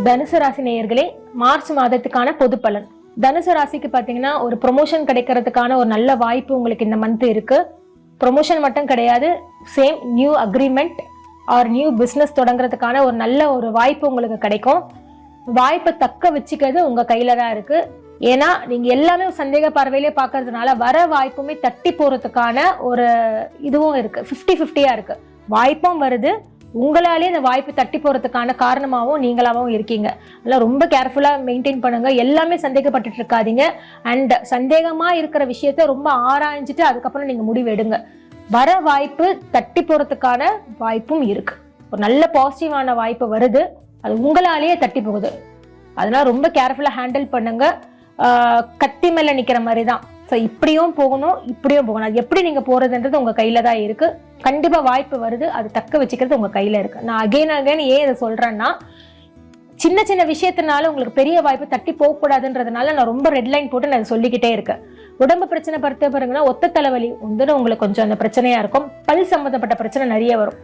தனுசு ராசி நேயர்களே, மார்ச் மாதத்துக்கான பொது பலன். தனுசு ராசிக்கு பாத்தீங்கன்னா ஒரு ப்ரொமோஷன் கிடைக்கிறதுக்கான ஒரு நல்ல வாய்ப்பு உங்களுக்கு இந்த மந்த் இருக்கு. ப்ரொமோஷன் மட்டும் கிடையாது, same new agreement or new business தொடங்குறதுக்கான ஒரு நல்ல ஒரு வாய்ப்பு உங்களுக்கு கிடைக்கும். வாய்ப்பை தக்க வச்சுக்கிறது உங்க கையில தான் இருக்கு. ஏன்னா நீங்க எல்லாமே சந்தேக பார்வையிலே பாக்குறதுனால வர வாய்ப்புமே தட்டி போறதுக்கான ஒரு இதுவும் இருக்கு. 50-50 இருக்கு. வாய்ப்பும் வருது, உங்களாலே அந்த வாய்ப்பு தட்டி போறதுக்கான காரணமாகவும் நீங்களாவும் இருக்கீங்க. அதெல்லாம் ரொம்ப கேர்ஃபுல்லா மெயின்டைன் பண்ணுங்க. எல்லாமே சந்தேகப்பட்டு இருக்காதீங்க. அண்ட் சந்தேகமா இருக்கிற விஷயத்த ரொம்ப ஆராய்ஞ்சிட்டு அதுக்கப்புறம் நீங்க முடிவு எடுங்க. வர வாய்ப்பு தட்டி போறதுக்கான வாய்ப்பும் இருக்கு. ஒரு நல்ல பாசிட்டிவான வாய்ப்பு வருது, அது உங்களாலேயே தட்டி போகுது. அதனால ரொம்ப கேர்ஃபுல்லா ஹேண்டில் பண்ணுங்க. கத்தி மேல நிக்கிற மாதிரி தான். ஸோ இப்படியும் போகணும், இப்படியும் போகணும். அது எப்படி நீங்க போறதுன்றது உங்க கையில தான் இருக்கு. கண்டிப்பா வாய்ப்பு வருது, அது தக்க வச்சுக்கிறது உங்க கையில இருக்கு. நான் அகைன் ஏன் இதை சொல்றேன்னா, சின்ன சின்ன விஷயத்தினால உங்களுக்கு பெரிய வாய்ப்பு தட்டி போக கூடாதுன்றதுனால நான் ரொம்ப ரெட் லைன் போட்டு நான் சொல்லிக்கிட்டே இருக்கேன். உடம்பு பிரச்சனை பொறுத்த பாருங்கன்னா, ஒத்த தலைவலி உங்களுக்கு கொஞ்சம் அந்த பிரச்சனையா இருக்கும். பல் சம்பந்தப்பட்ட பிரச்சனை நிறைய வரும்.